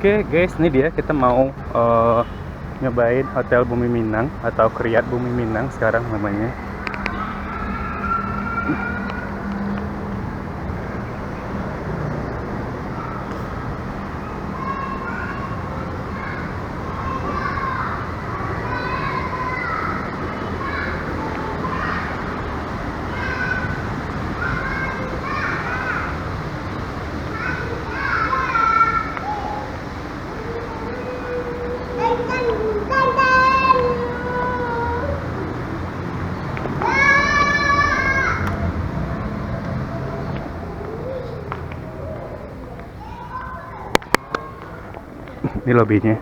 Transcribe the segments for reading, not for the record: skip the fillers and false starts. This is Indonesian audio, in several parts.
Oke guys, ini dia kita mau nyobain Hotel Bumi Minang atau Kriat Bumi Minang sekarang namanya. Ini lobbynya.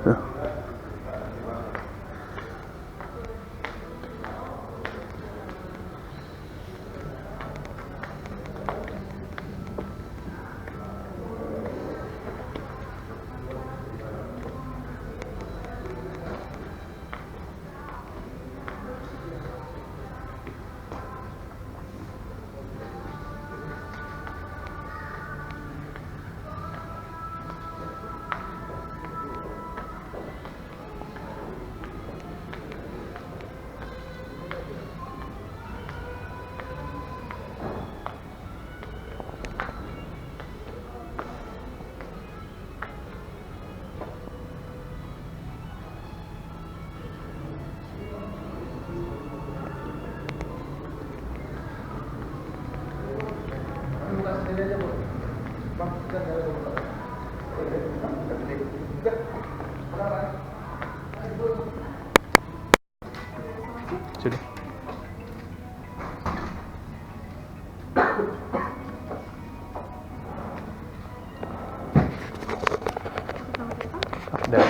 Tuh. Sudah. Udah.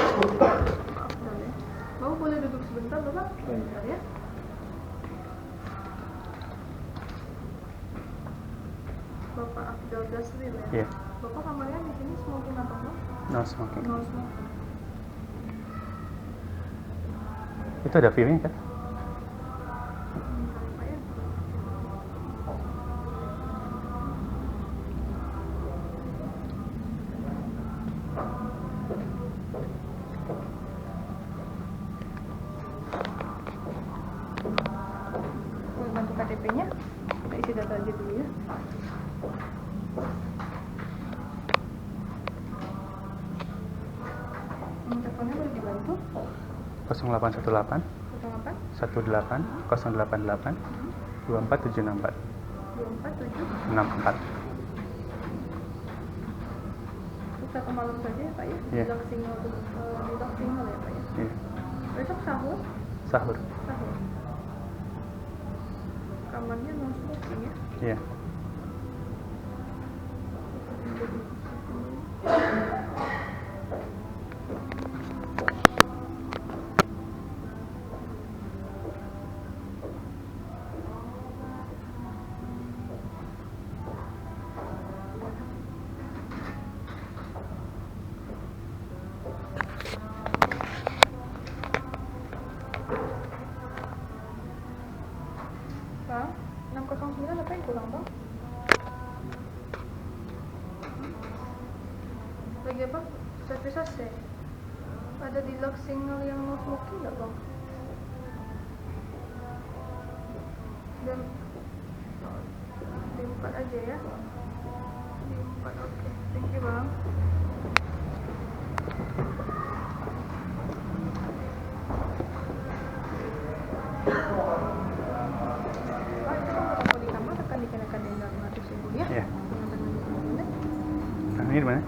Bapak boleh duduk sebentar, Bapak? Sebentar ya. Bapak Abdul Dasril ya? Iya. Bapak kamarnya di sini smoking apa enggak? No smoking. No smoking. Itu ada viewing kan? Apa ya? Boleh bantu KTP-nya? Kita isi data aja dulu ya. Nomor teleponnya boleh dibantu? 0818 08 18 088 24764 247 64. Untuk satu malam saja ya Pak ya? Iya. Di Lock Single ya Pak ya? Iya. Besok sahur? Sahur. Sahur. Kamarnya no smoking ya? Iya. Bang, 609 apa yang kurang Bang? Lagi apa? Service AC? Ada di Lock Single yang no smoking nggak Bang? Dan di 4 aja ya? Di 4, oke. Thank you Bang. Kalau di kamar akan dikenakan denda 500.000 ya? Iya. Dengan tanggal 29. Nah, ini di mana?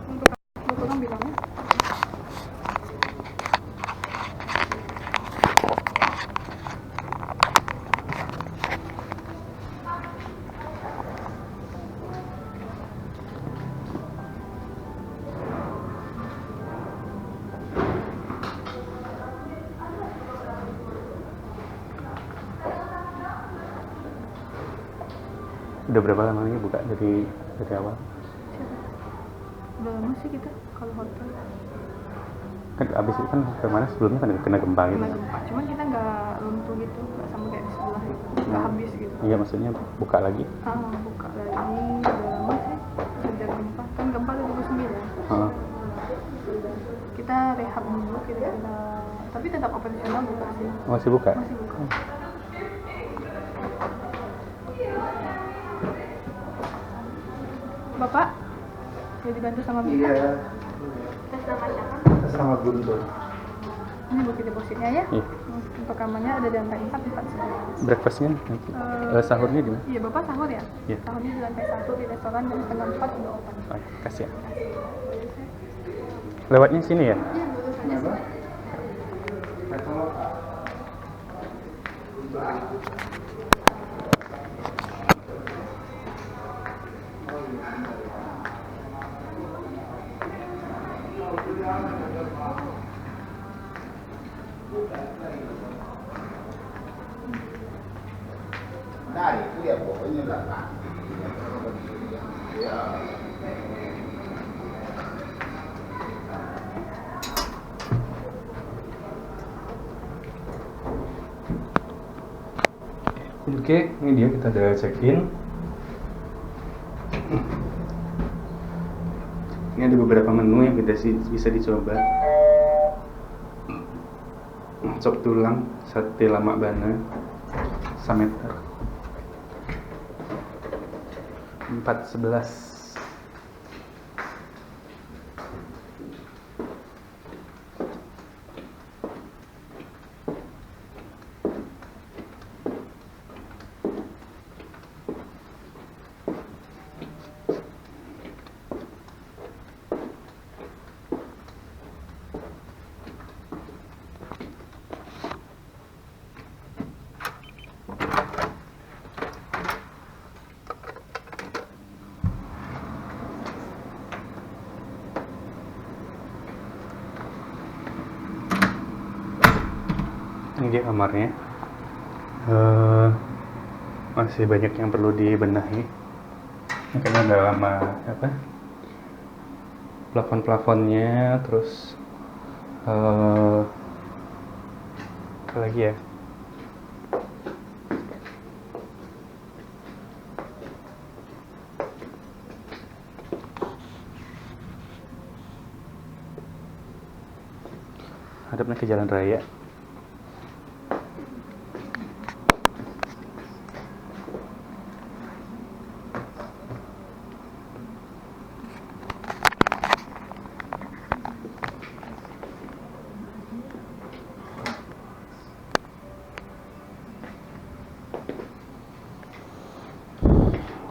Untuk orang bilangnya Udah berapa lama lagi buka dari awal? Udah lama sih kita kalau hotel. Kan abis itu kan kemana sebelumnya kan kena gempa gitu. Kena gempa, cuman kita nggak luntur gitu, nggak sama kayak di sebelah gitu, nggak habis gitu. Iya, maksudnya buka lagi. Buka lagi, udah lama sih sejak gempa. Kan gempa 2009. Heeh. Kita rehab dulu, tapi tetap operasional buka sih. Masih buka? Masih buka. Bapak, saya dibantu sama Mita. Iya, Tes nama siapa? sama Guntur. Ini bukti depositnya ya. Iya. Untuk kamarnya ada di lantai 4, 411. Breakfastnya nanti. Sahurnya di mana? Iya, Bapak sahur ya? Iya. Sahurnya di lantai 1 di restoran, dan setengah 4 udah open. Oh, ya, kasih ya. Lewatnya sini ya? Iya, lurus aja sih. Nah itu ya pokoknya lah. Ya. Oke, ini dia, kita udah check-in. Ini ada beberapa menu yang bisa dicoba. Sop tulang, sate lamak bana, sameter. 411. Ini dia kamarnya. Masih banyak yang perlu dibenahi. Kayaknya udah lama plafon-plafonnya, terus apa lagi ya? Hadapnya ke jalan raya.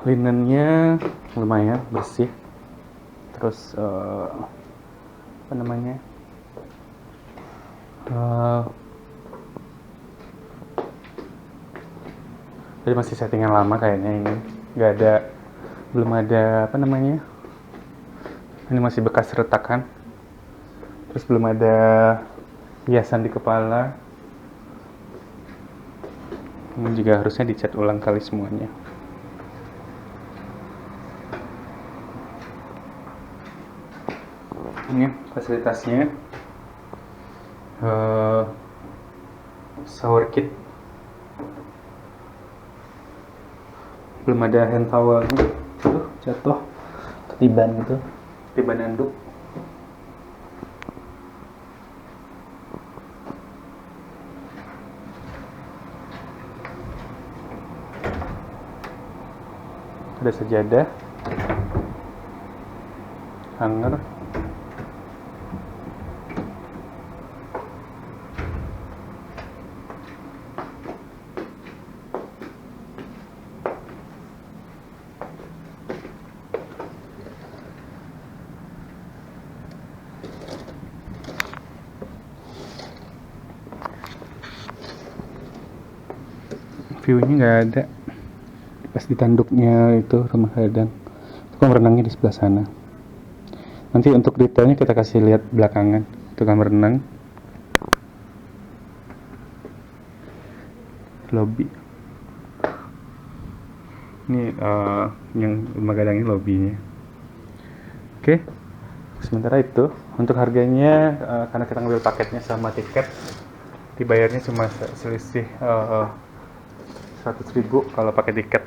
Linennya lumayan bersih. Terus apa namanya? Jadi masih settingan lama kayaknya ini. Belum ada apa namanya? Ini masih bekas retakan. Terus belum ada hiasan di kepala. Ini juga harusnya dicat ulang kali semuanya. Ini fasilitasnya, shower kit, belum ada hand towelnya, jatuh ketiban gitu, ketiban handuk. Ada sejadah, hanger. View-nya nggak ada. Pas di tanduknya itu rumah Hadang. Tukang renangnya di sebelah sana. Nanti untuk detailnya kita kasih lihat belakangan. Tukang renang. Lobby. Ini yang rumah Gadang ini lobbynya. Oke. Sementara itu untuk harganya karena kita ngambil paketnya sama tiket, dibayarnya cuma selisih 100.000 kalau pakai tiket.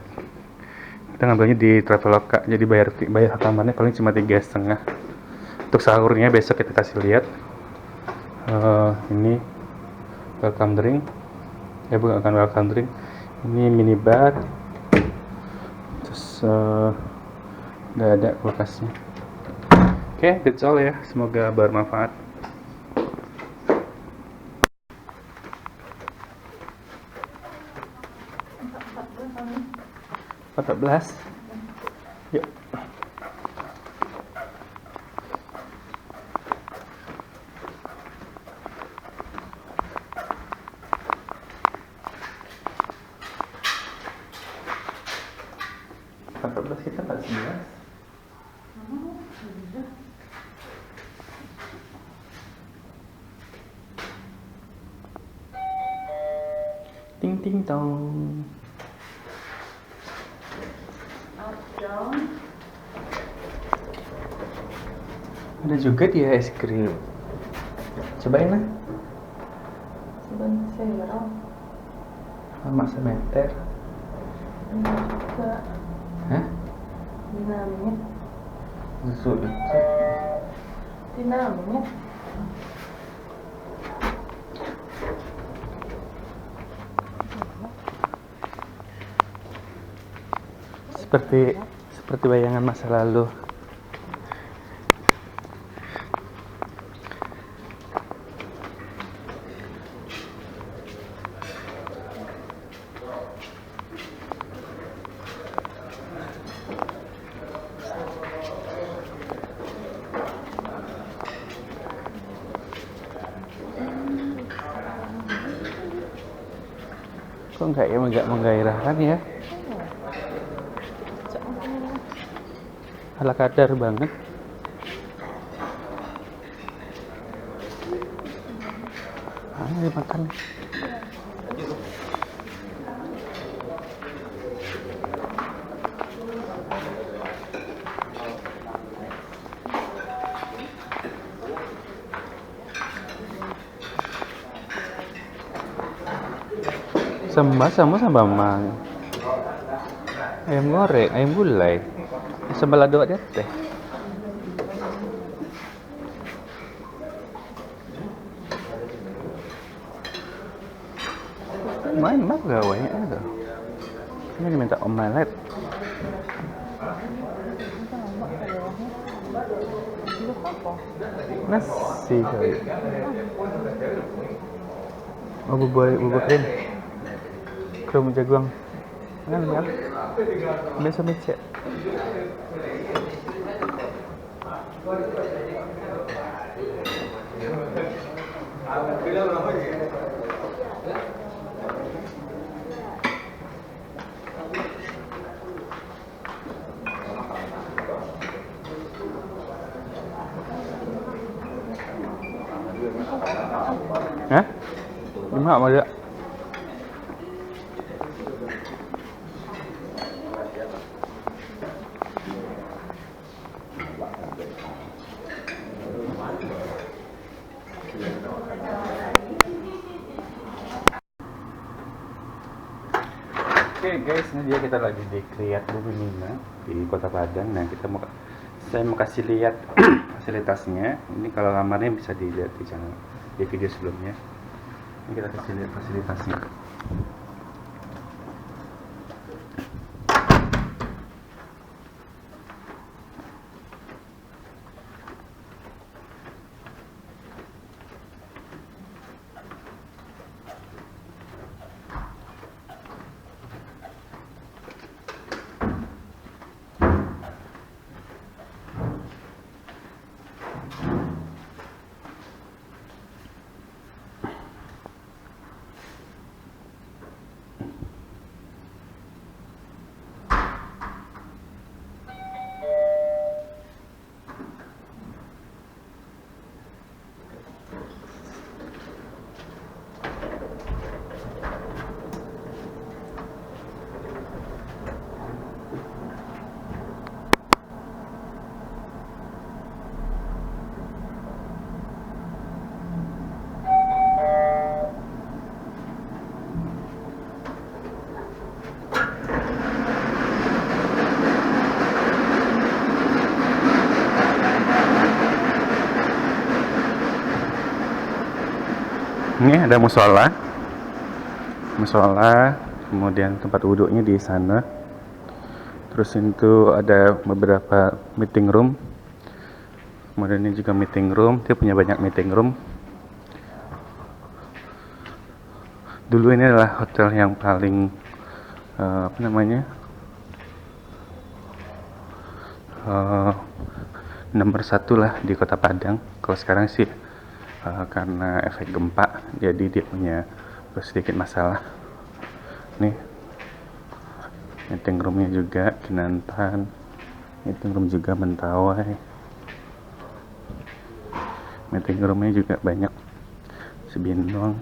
Kita ngambilnya di Traveloka, jadi bayar tambahannya paling cuma 3,5. Untuk sahurnya besok kita kasih lihat. Ini welcome drink, bukan welcome drink, ini minibar, terus udah ada kulkasnya. Oke, that's all ya, semoga bermanfaat. Empat belas, yuk. Kita 14. Ting ting tong. Ada juga dia es krim. Cobain lah. Sebentar. Lama semeter. Enggak juga. Hah? Dinamit. Sulit. Dinamit. Seperti bayangan masa lalu. Kok nggak menggairahkan ya? Ala kadar banget. Ayo makan. Sama mang. Ayam goreng, ayam gulai. Sambal lado dia teh. Main mah gawe ada. Ini minta omelet. Nasi kali. Oh, bubur krim. Krim jagung. Kan? Besok mencet. Hah? Gimana mau dia? Oke guys, ini dia kita lagi di Kriat Bumimina di Kota Padang. Nah, saya mau kasih lihat fasilitasnya. Ini kalau kamarnya bisa dilihat di video sebelumnya. Ini kita kasih lihat fasilitasnya. Ini ada musola, kemudian tempat wudhunya di sana. Terus itu ada beberapa meeting room. Kemudian ini juga meeting room, dia punya banyak meeting room. Dulu ini adalah hotel yang paling nomor satu lah di Kota Padang. Kalau sekarang sih karena efek gempa, jadi dia punya sedikit masalah. Nih, meeting roomnya juga Kinantan, meeting room juga Mentawai, meeting roomnya juga banyak Sebindong.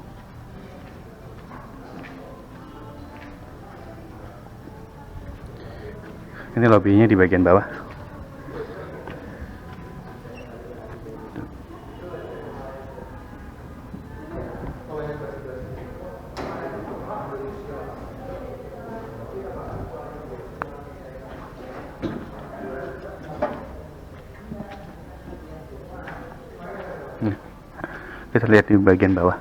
Ini lobbynya di bagian bawah. Kita lihat di bagian bawah.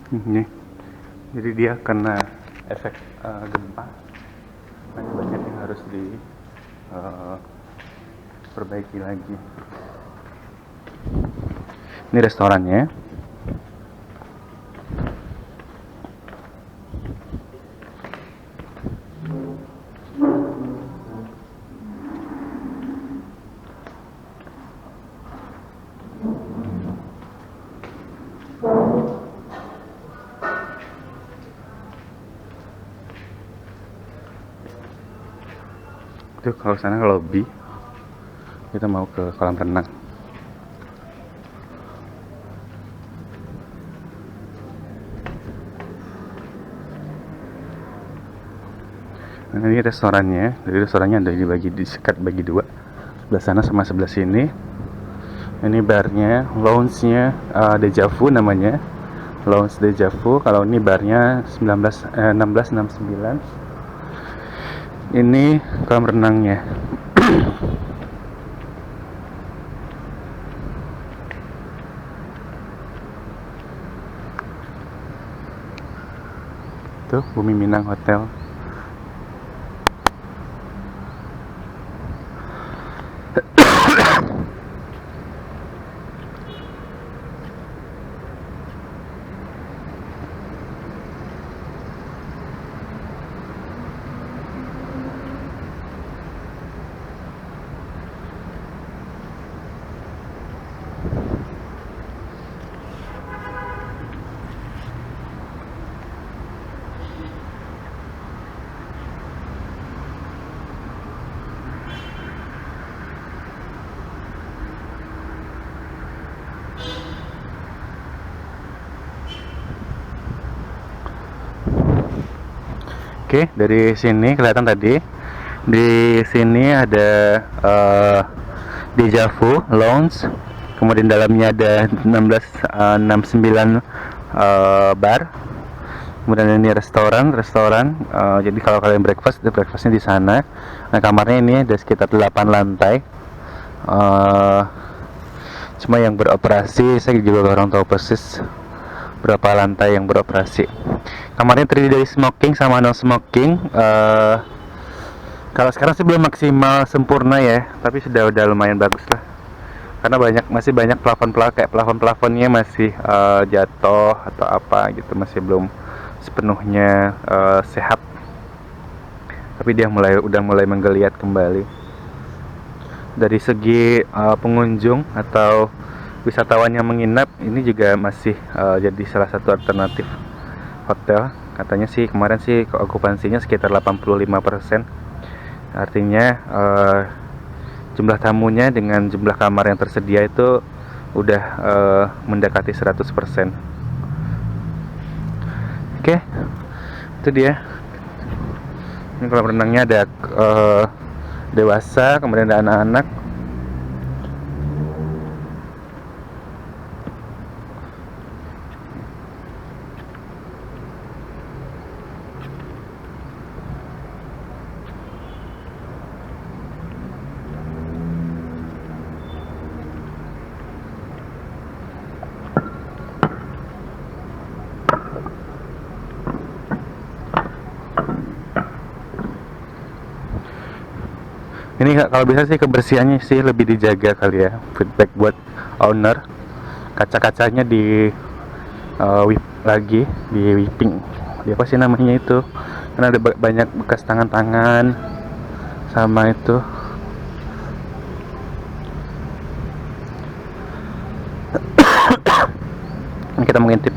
Ini, jadi dia kena efek gempa, masih banyak yang harus diperbaiki lagi. Ini restorannya. Itu kalau sana ke lobby, kita mau ke kolam renang. Nah, ini restorannya. Jadi restorannya ada disekat bagi dua, sebelah sana sama sebelah sini. Ini barnya, lounge-nya Deja Vu namanya, lounge Deja Vu. Kalau ini barnya 1669. Ini kolam renangnya. Tuh, Bumi Minang Hotel. Oke, dari sini kelihatan tadi. Di sini ada Deja Vu Lounge. Kemudian dalamnya ada 1669 bar. Kemudian ini restoran. Jadi kalau kalian breakfastnya di sana. Nah, kamarnya ini ada sekitar 8 lantai. Cuma yang beroperasi saya juga kurang tahu persis berapa lantai yang beroperasi. Kamarnya terdiri dari smoking sama non smoking. Kalau sekarang sih belum maksimal sempurna ya, tapi udah lumayan bagus lah. Karena masih banyak plafon-plafonnya masih jatuh atau apa gitu, masih belum sepenuhnya sehat. Tapi dia udah mulai menggeliat kembali. Dari segi pengunjung atau wisatawan yang menginap, ini juga masih jadi salah satu alternatif hotel. Katanya sih kemarin sih okupansinya sekitar 85%. Artinya jumlah tamunya dengan jumlah kamar yang tersedia itu udah mendekati 100%. Oke, itu dia. Ini kolam renangnya ada dewasa, kemudian ada anak-anak. Ini kalau bisa sih kebersihannya sih lebih dijaga kali ya. Feedback buat owner. Kaca-kacanya di whip lagi, di whipping. Di apa sih namanya itu? Karena ada banyak bekas tangan-tangan sama itu. Ini kita mengintip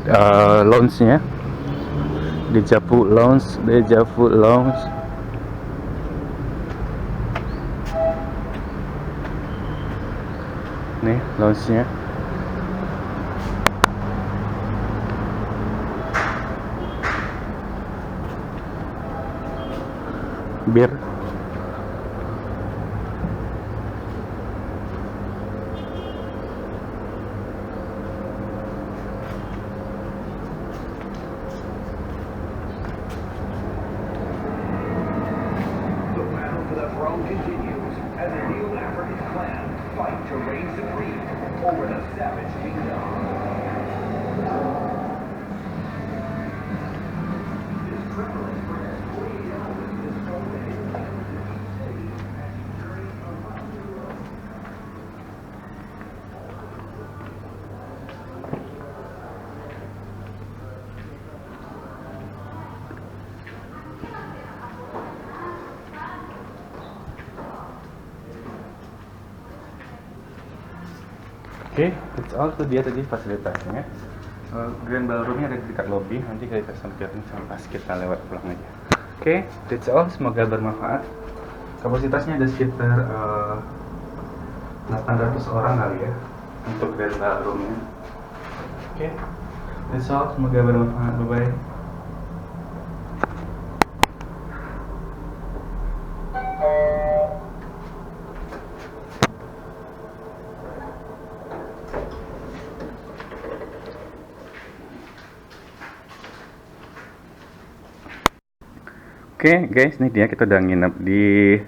lounge-nya. Deja Vu Lounge. Nih lounge-nya. Bir. Continues as a new African clan fight to reign supreme over the savage kingdom. This prevalent threat way down is already Oke, that's all. Itu dia tadi fasilitasnya. Grand Ballroom-nya ada di dekat lobby. Nanti kita samperin pas kita lewat pulang aja. Oke, that's all. Semoga bermanfaat. Kapasitasnya ada sekitar 800 orang kali ya untuk Grand Ballroom-nya. Oke, that's all. Semoga bermanfaat. Bye-bye. Oke guys, ini dia kita udah nginep di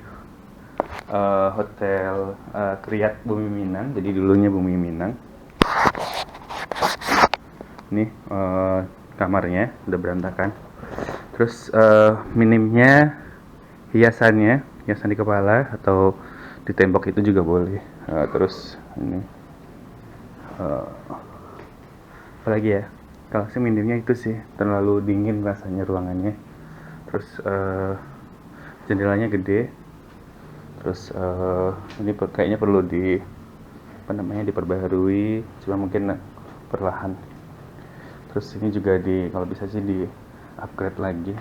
hotel Kriat Bumi Minang. Jadi dulunya Bumi Minang. Ini kamarnya udah berantakan. Terus minimnya hiasan di kepala atau di tembok itu juga boleh. Terus ini apa lagi ya? Kalau sih minimnya itu sih, terlalu dingin rasanya ruangannya. Terus jendelanya gede. Terus ini kayaknya perlu diperbaharui, cuma mungkin perlahan. Terus ini juga kalau bisa sih di upgrade lagi.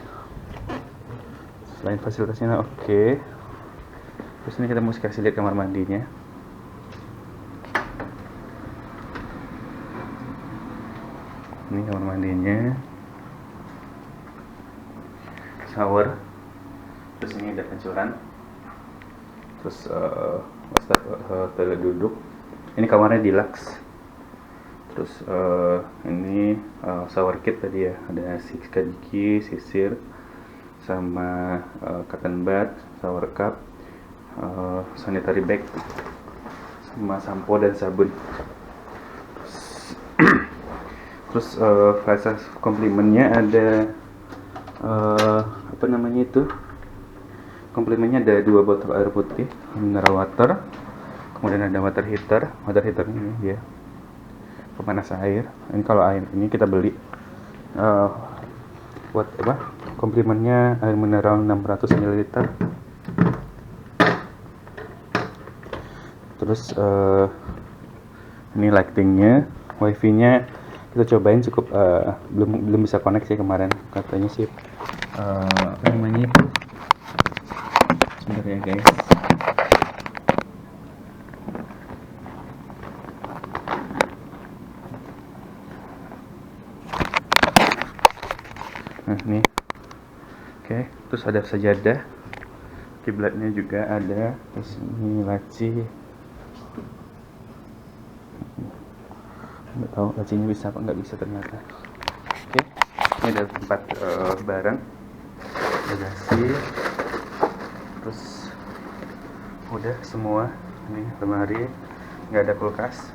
Selain fasilitasnya oke. Terus ini kita mesti kasih lihat kamar mandinya. Ini kamar mandinya. Shower, terus ini ada pancuran, terus toilet duduk. Ini kamarnya deluxe. Terus ini shower kit tadi ya, ada sikat gigi, sisir, sama cotton bud, shower cup, sanitary bag, sama sampo dan sabun. Terus fasilitas komplimennya ada komplimennya ada 2 botol air putih mineral water, kemudian ada water heater ini dia pemanas air. Ini kalau air ini kita beli buat komplimennya air mineral 600 ml. Terus ini lightingnya, wifi-nya kita cobain cukup, belum bisa connect sih kemarin, katanya sih apa namanya itu, sebentar ya guys. Nah ini oke. Terus ada sajadah, Kiblatnya juga ada di sini, laci. Nggak tahu lacinya bisa apa nggak bisa ternyata. Oke, ini ada tempat barang, bagasi, terus udah semua. Ini lemari, nggak ada kulkas.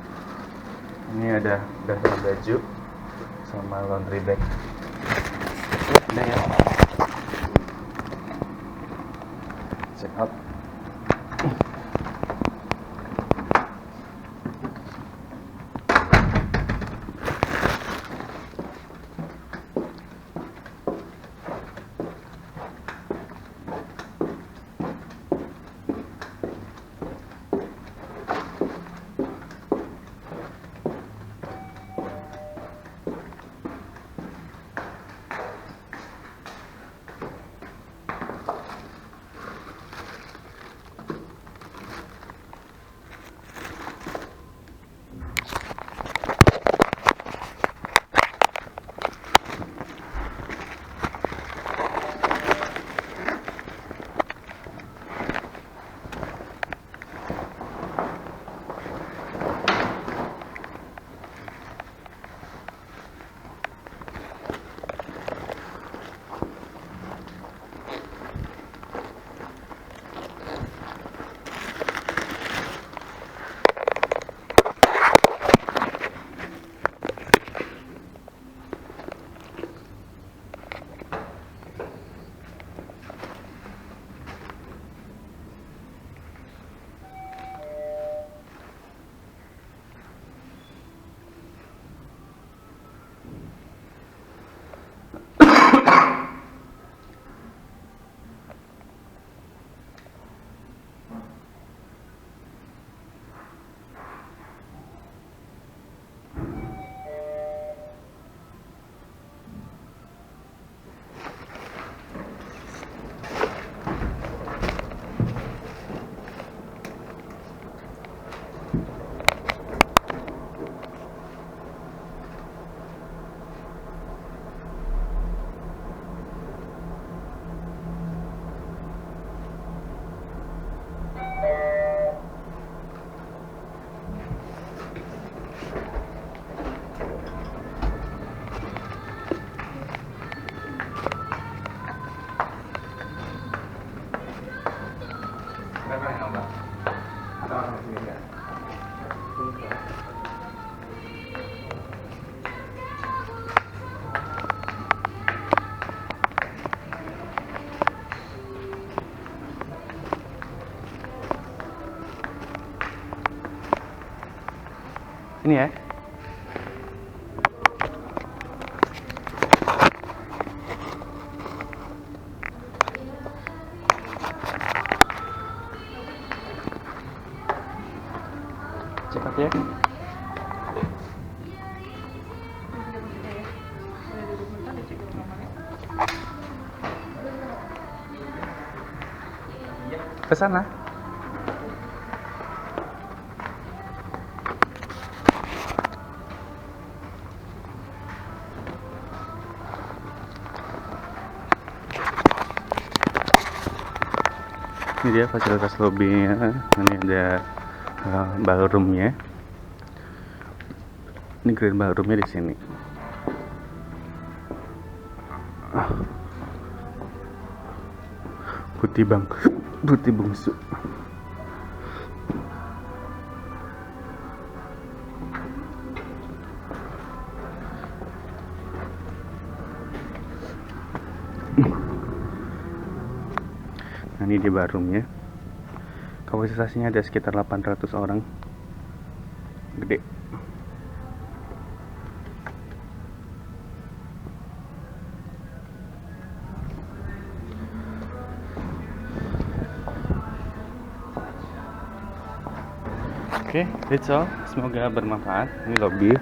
Ini ada gantungan baju sama laundry bag. Udah ya. Check out. Ini ya. Cepat ya. Ke sana. Ini dia fasilitas lobbynya. Ini ada ballroomnya. Ini grand ballroomnya di sini. Putih bungsu. Nah, ini di ballroomnya. Kapasitasnya ada sekitar 800 orang. Gede. Oke, that's all. Semoga bermanfaat. Ini lobby.